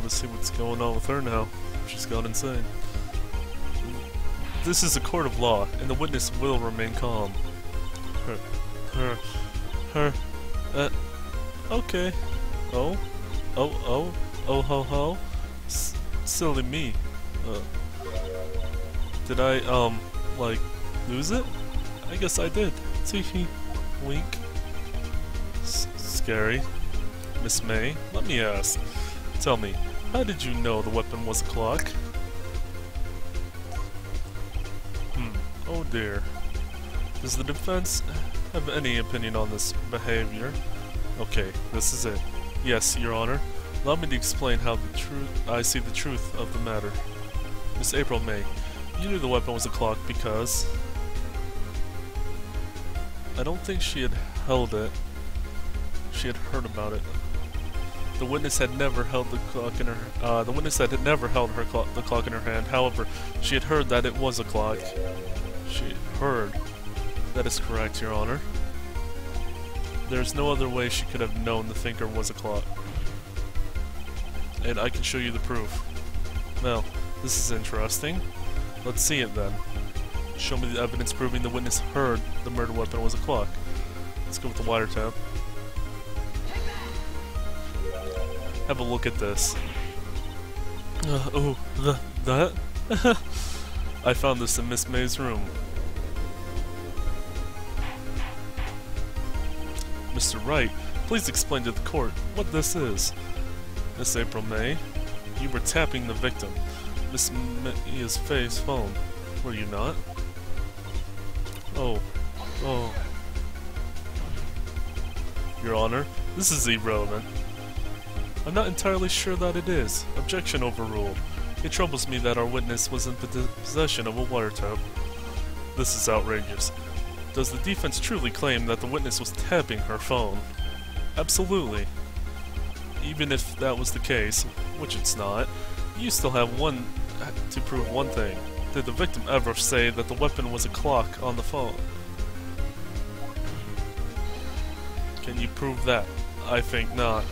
Let's see what's going on with her now. She's gone insane. This is a court of law, and the witness will remain calm. Okay. Oh, ho, ho. Silly me. Did I, like, lose it? I guess I did. Teehee. Wink. Scary. Miss May, let me ask. Tell me, how did you know the weapon was a clock? Oh dear. Does the defense have any opinion on this behavior? Okay, this is it. Yes, Your Honor. Allow me to explain how I see the truth of the matter. Miss April May, you knew the weapon was a clock because... I don't think she had held it. She had heard about it. The witness had never held the clock in her. The witness had never held the clock in her hand. However, she had heard that it was a clock. She heard. That is correct, Your Honor. There's no other way she could have known the thinker was a clock. And I can show you the proof. Now, this is interesting. Let's see it then. Show me the evidence proving the witness heard the murder weapon was a clock. Let's go with the wiretap. Have a look at this. That? I found this in Miss May's room. Mr. Wright, please explain to the court what this is. Miss April May, you were tapping the victim. Miss May's phone. Were you not? Oh. Your Honor, this is irrelevant. I'm not entirely sure that it is. Objection overruled. It troubles me that our witness was in possession of a wiretap. This is outrageous. Does the defense truly claim that the witness was tapping her phone? Absolutely. Even if that was the case, which it's not, you still have to prove one thing. Did the victim ever say that the weapon was a clock on the phone? Can you prove that? I think not.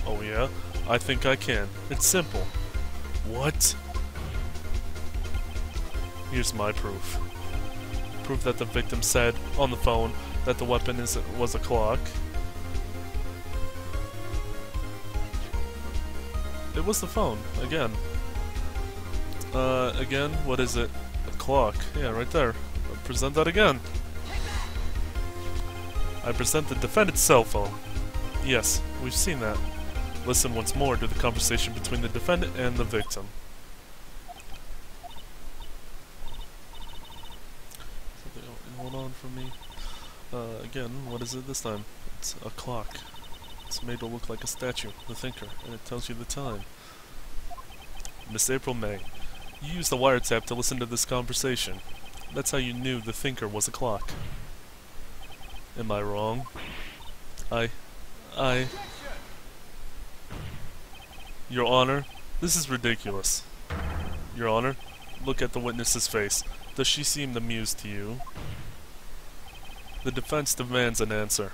Oh yeah? I think I can. It's simple. What? Here's my proof. Proof that the victim said on the phone that the weapon was a clock. It was the phone, again. Again, what is it? A clock. Yeah, right there. I'll present that again. I present the defendant's cell phone. Yes, we've seen that. Listen once more to the conversation between the defendant and the victim. Hold on for me. Again, what is it this time? It's a clock. It's made to look like a statue, the thinker, and it tells you the time. Miss April May, you used the wiretap to listen to this conversation. That's how you knew the thinker was a clock. Am I wrong? Your Honor, this is ridiculous. Your Honor, look at the witness's face. Does she seem amused to you? The defense demands an answer.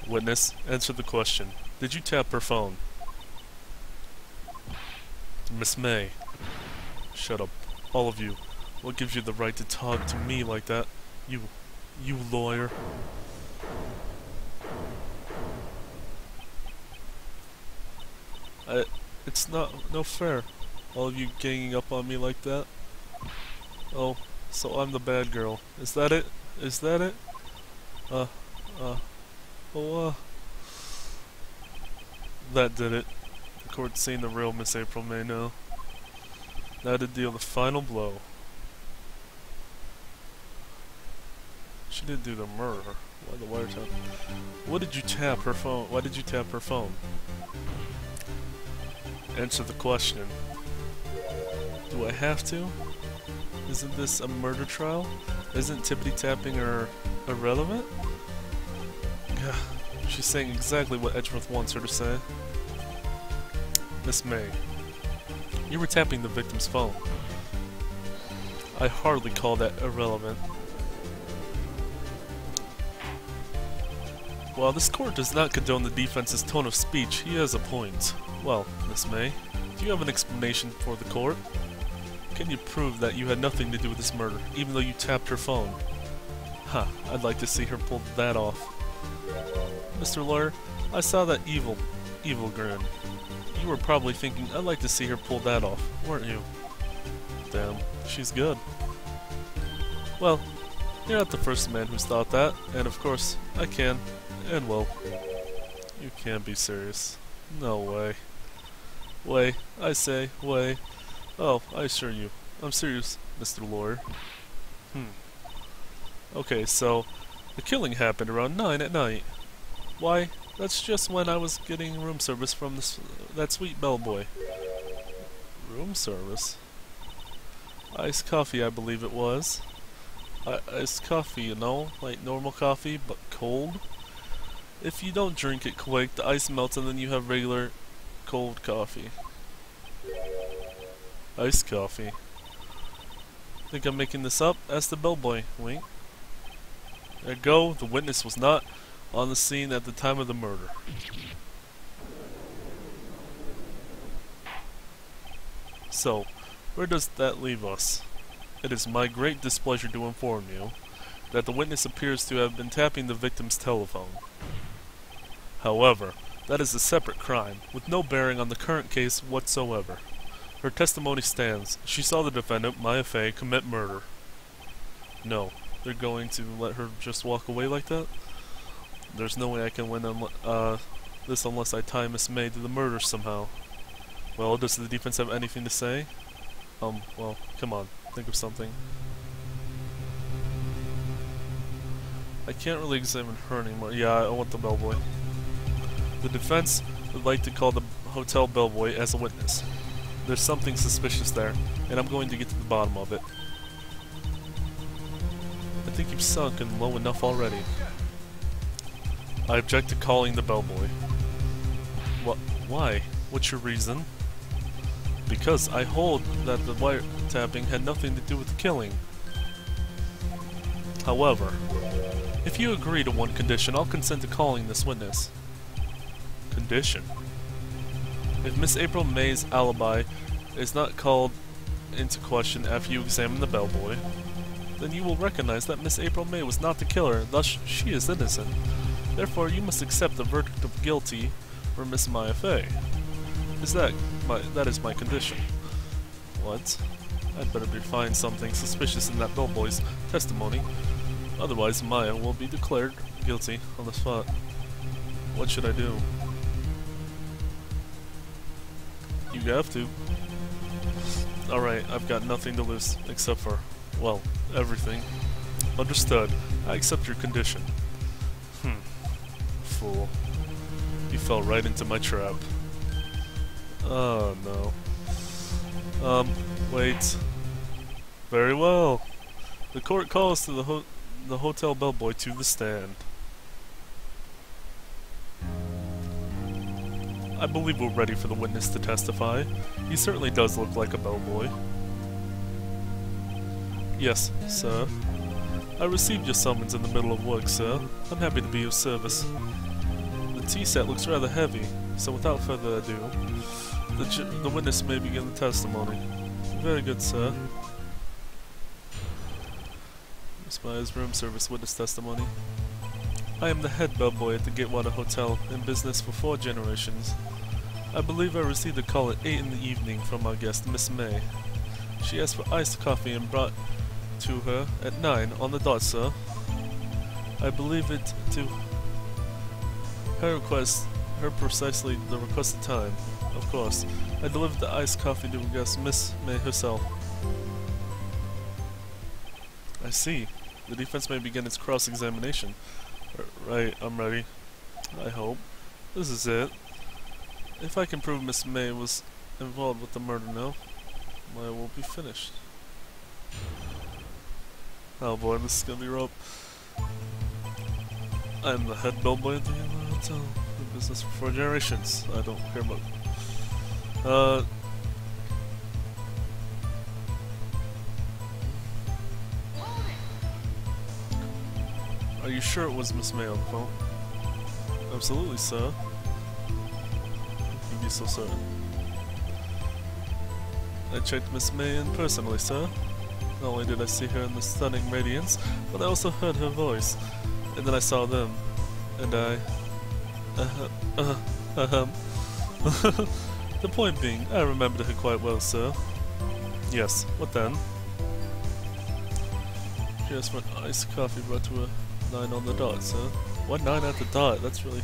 Witness, answer the question. Did you tap her phone? Miss May. Shut up. All of you. What gives you the right to talk to me like that? You lawyer. It's no fair. All of you ganging up on me like that. Oh, so I'm the bad girl. Is that it? Is that it? That did it. The court's seen the real Miss April May now. Now to deal the final blow. She did do the murder. Why the wiretap? What did you tap her phone? Why did you tap her phone? Answer the question. Do I have to? Isn't this a murder trial? Isn't tippity tapping her irrelevant? Gah, she's saying exactly what Edgeworth wants her to say. Miss May, you were tapping the victim's phone. I hardly call that irrelevant. While this court does not condone the defense's tone of speech, he has a point. Well, Miss May, do you have an explanation for the court? Can you prove that you had nothing to do with this murder, even though you tapped her phone? Huh, I'd like to see her pull that off. Mr. Lawyer, I saw that evil grin. You were probably thinking, I'd like to see her pull that off, weren't you? Damn, she's good. Well, you're not the first man who's thought that, and of course, I can, and will. You can't be serious. No way. Way, I say, way. Oh, I assure you, I'm serious, Mr. Lawyer. Okay, so, the killing happened around 9 at night. Why, that's just when I was getting room service from that sweet bellboy. Room service? Iced coffee, I believe it was. Iced coffee, you know, like normal coffee, but cold. If you don't drink it quick, the ice melts and then you have regular cold coffee. Iced coffee. Think I'm making this up? Ask the bellboy. Wink. There you go, the witness was not on the scene at the time of the murder. So, where does that leave us? It is my great displeasure to inform you that the witness appears to have been tapping the victim's telephone. However, that is a separate crime, with no bearing on the current case whatsoever. Her testimony stands. She saw the defendant, Maya Fey, commit murder. No, they're going to let her just walk away like that? There's no way I can win this unless I tie Miss May to the murder somehow. Well, does the defense have anything to say? Well, come on, think of something. I can't really examine her anymore. Yeah, I want the bellboy. The defense would like to call the hotel bellboy as a witness. There's something suspicious there, and I'm going to get to the bottom of it. I think you've sunken low enough already. I object to calling the bellboy. Why? What's your reason? Because I hold that the wiretapping had nothing to do with the killing. However, if you agree to one condition, I'll consent to calling this witness. Condition? If Miss April May's alibi is not called into question after you examine the bellboy, then you will recognize that Miss April May was not the killer, thus she is innocent. Therefore, you must accept the verdict of guilty for Miss Maya Fey. That is my condition. What? I'd better find something suspicious in that bellboy's testimony. Otherwise, Maya will be declared guilty on the spot. What should I do? You have to. Alright, I've got nothing to lose, except for, well, everything. Understood. I accept your condition. Fool. You fell right into my trap. Oh, no. Wait. Very well. The court calls to the hotel bellboy to the stand. I believe we're ready for the witness to testify. He certainly does look like a bellboy. Yes, sir. I received your summons in the middle of work, sir. I'm happy to be of service. The tea set looks rather heavy, so without further ado, the witness may begin the testimony. Very good, sir. Miss Maya's room service witness testimony. I am the head bellboy at the Gatewater Hotel, in business for 4 generations. I believe I received a call at 8 in the evening from our guest, Miss May. She asked for iced coffee and brought to her at 9 on the dot, sir. I believe it to her precisely the requested time. Of course, I delivered the iced coffee to her guest, Miss May herself. I see. The defense may begin its cross-examination. Right, I'm ready. I hope. This is it. If I can prove Miss May was involved with the murder now, I will be finished. Oh boy, this is gonna be rough. I'm the head bellboy at the hotel. In business for 4 generations. I don't care about. Are you sure it was Miss May on the phone? Absolutely, sir. You'd be so certain. I checked Miss May in personally, sir. Not only did I see her in the stunning radiance, but I also heard her voice. And then I saw them. And I... The point being, I remembered her quite well, sir. Yes, what then? She asked for an iced coffee brought to her 9 on the dot, sir. What 9 at the dot? That's really...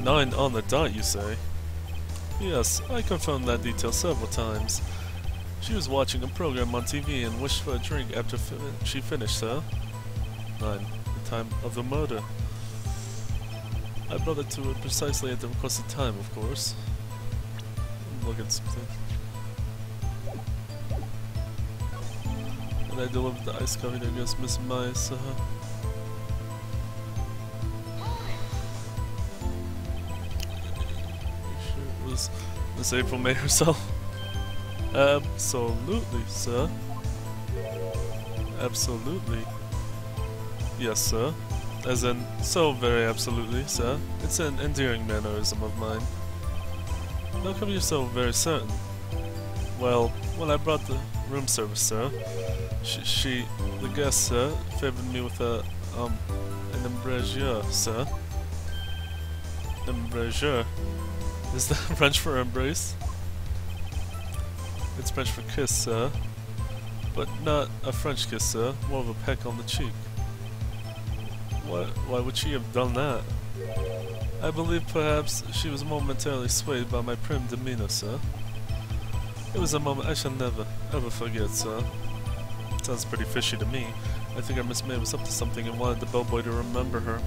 9 on the dot, you say? Yes, I confirmed that detail several times. She was watching a program on TV and wished for a drink after she finished, sir. 9. The time of the murder. I brought it to her precisely at the requested time, of course. Look at something. And I delivered the iced coffee to against Miss Mai, sir. Was Miss April May herself? Absolutely, sir. Absolutely. Yes, sir. As in, so very absolutely, sir. It's an endearing mannerism of mine. How come you're so very certain? Well, when I brought the room service, sir, the guest, sir, favored me with an embrasure, sir. Embrasure. Is that French for embrace? It's French for kiss, sir. But not a French kiss, sir. More of a peck on the cheek. Why would she have done that? I believe perhaps she was momentarily swayed by my prim demeanor, sir. It was a moment I shall never, ever forget, sir. Sounds pretty fishy to me. I think our Miss May was up to something and wanted the bellboy to remember her.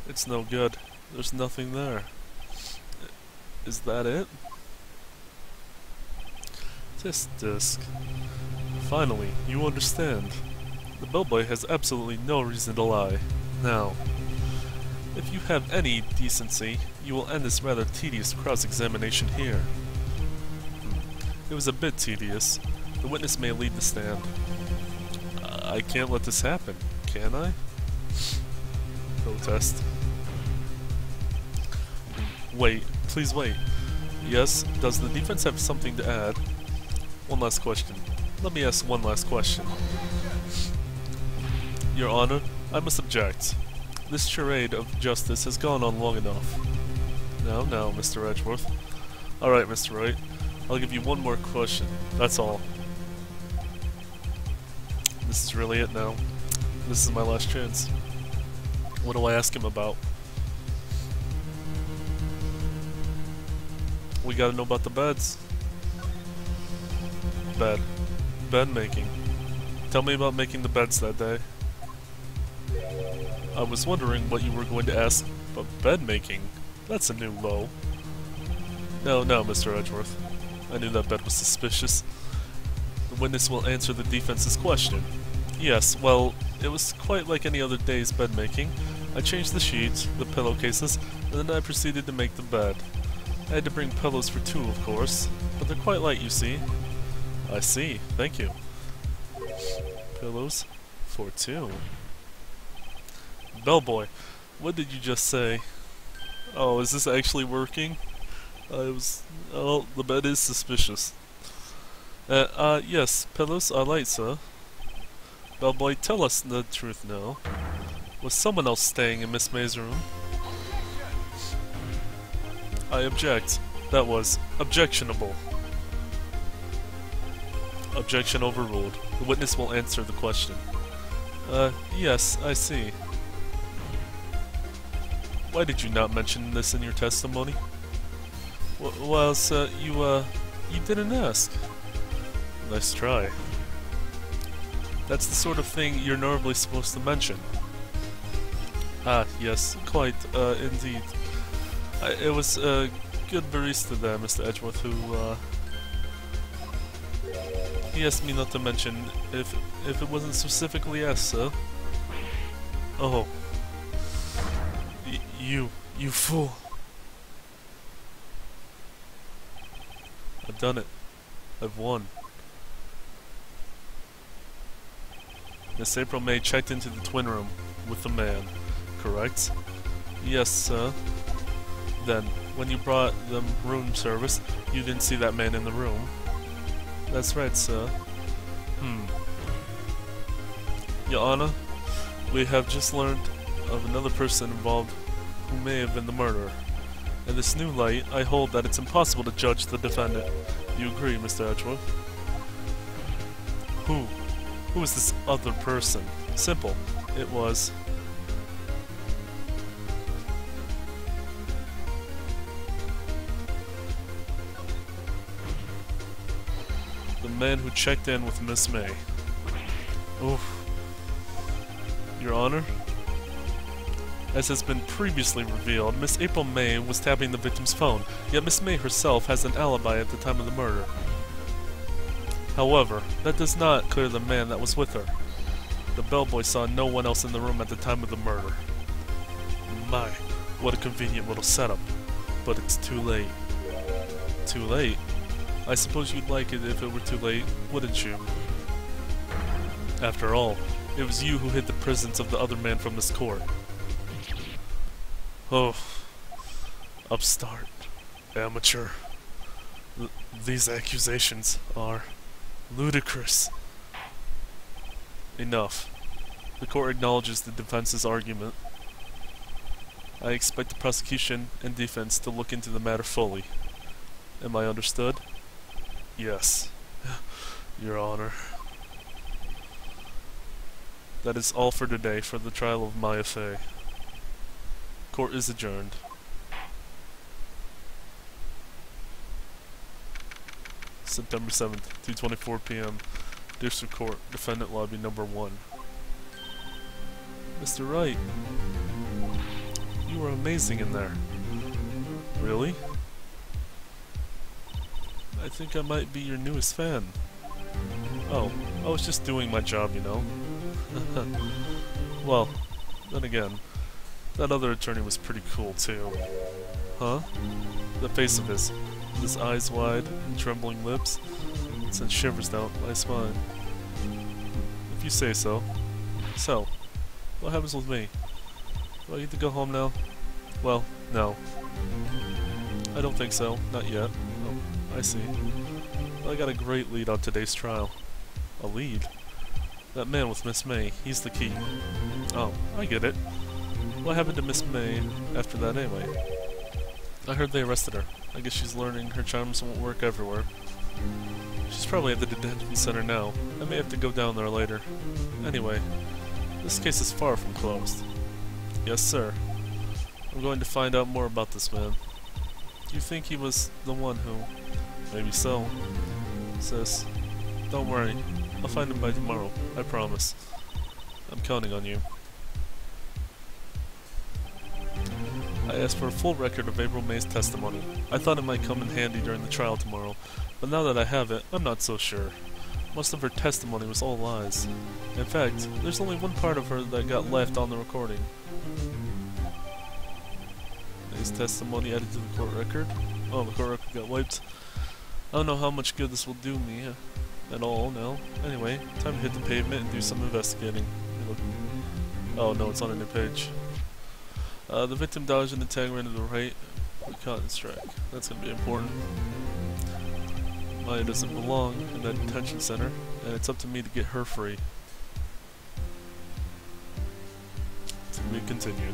It's no good. There's nothing there. Is that it? This disc. Finally, you understand. The bellboy has absolutely no reason to lie. Now, if you have any decency, you will end this rather tedious cross-examination here. It was a bit tedious. The witness may lead the stand. I can't let this happen, can I? Protest. Wait, please wait. Yes, does the defense have something to add? One last question. Let me ask one last question. Your Honor, I must object. This charade of justice has gone on long enough. Now, Mr. Edgeworth. Alright, Mr. Wright. I'll give you one more question. That's all. This is really it now. This is my last chance. What do I ask him about? We gotta know about the beds. Bed making. Tell me about making the beds that day. I was wondering what you were going to ask about bed making. That's a new low. No, Mr. Edgeworth. I knew that bed was suspicious. The witness will answer the defense's question. Yes, well, it was quite like any other day's bed making. I changed the sheets, the pillowcases, and then I proceeded to make the bed. I had to bring pillows for 2, of course, but they're quite light, you see. I see, thank you. Pillows for 2. Bellboy, what did you just say? Oh, is this actually working? Oh, the bed is suspicious. Yes, pillows are light, sir. Bellboy, tell us the truth now. Was someone else staying in Miss May's room? I object. That was objectionable. Objection overruled. The witness will answer the question. Yes, I see. Why did you not mention this in your testimony? Well, sir, you didn't ask. Nice try. That's the sort of thing you're normally supposed to mention. Ah, yes, quite, indeed. It was a good barista there, Mr. Edgeworth, who, he asked me not to mention if it wasn't specifically asked, sir. Oh. You fool. I've done it. I've won. Miss April May checked into the twin room with the man, correct? Yes, sir. Then, when you brought them room service, you didn't see that man in the room? That's right, sir. Your Honor, we have just learned of another person involved who may have been the murderer. In this new light, I hold that it's impossible to judge the defendant. You agree, Mr. Edgeworth? Who? Who is this other person? Simple. It was... the man who checked in with Miss May. Oof. Your Honor? As has been previously revealed, Miss April May was tapping the victim's phone, yet Miss May herself has an alibi at the time of the murder. However, that does not clear the man that was with her. The bellboy saw no one else in the room at the time of the murder. My, what a convenient little setup. But it's too late. Too late? I suppose you'd like it if it were too late, wouldn't you? After all, it was you who hid the presence of the other man from this court. Oh, upstart, amateur. These accusations are ludicrous. Enough. The court acknowledges the defense's argument. I expect the prosecution and defense to look into the matter fully. Am I understood? Yes, Your Honor. That is all for today for the trial of Maya Fey. Court is adjourned. September 7th, 2:24 p.m. District Court, Defendant Lobby Number 1. Mr. Wright, you were amazing in there. Really? I think I might be your newest fan. Oh, I was just doing my job, you know. Well, then again, that other attorney was pretty cool too. Huh? The face of his eyes wide and trembling lips, sent shivers down my spine. If you say so. So, what happens with me? Do I get to go home now? Well, no. I don't think so. Not yet. Oh, I see. Well, I got a great lead on today's trial. A lead? That man with Miss May, he's the key. Oh, I get it. What happened to Miss May after that anyway? I heard they arrested her. I guess she's learning her charms won't work everywhere. She's probably at the detention center now. I may have to go down there later. Anyway, this case is far from closed. Yes, sir. I'm going to find out more about this man. Do you think he was the one who... Maybe so. Sis, don't worry. I'll find him by tomorrow. I promise. I'm counting on you. I asked for a full record of April May's testimony. I thought it might come in handy during the trial tomorrow, but now that I have it, I'm not so sure. Most of her testimony was all lies. In fact, there's only one part of her that got left on the recording. May's testimony added to the court record? Oh, the court record got wiped. I don't know how much good this will do me at all now. Anyway, time to hit the pavement and do some investigating. Oh no, it's on a new page. The victim dodged an attack ran to the right. We caught and strike. That's gonna be important. Maya doesn't belong in that detention center, and it's up to me to get her free. To be continued.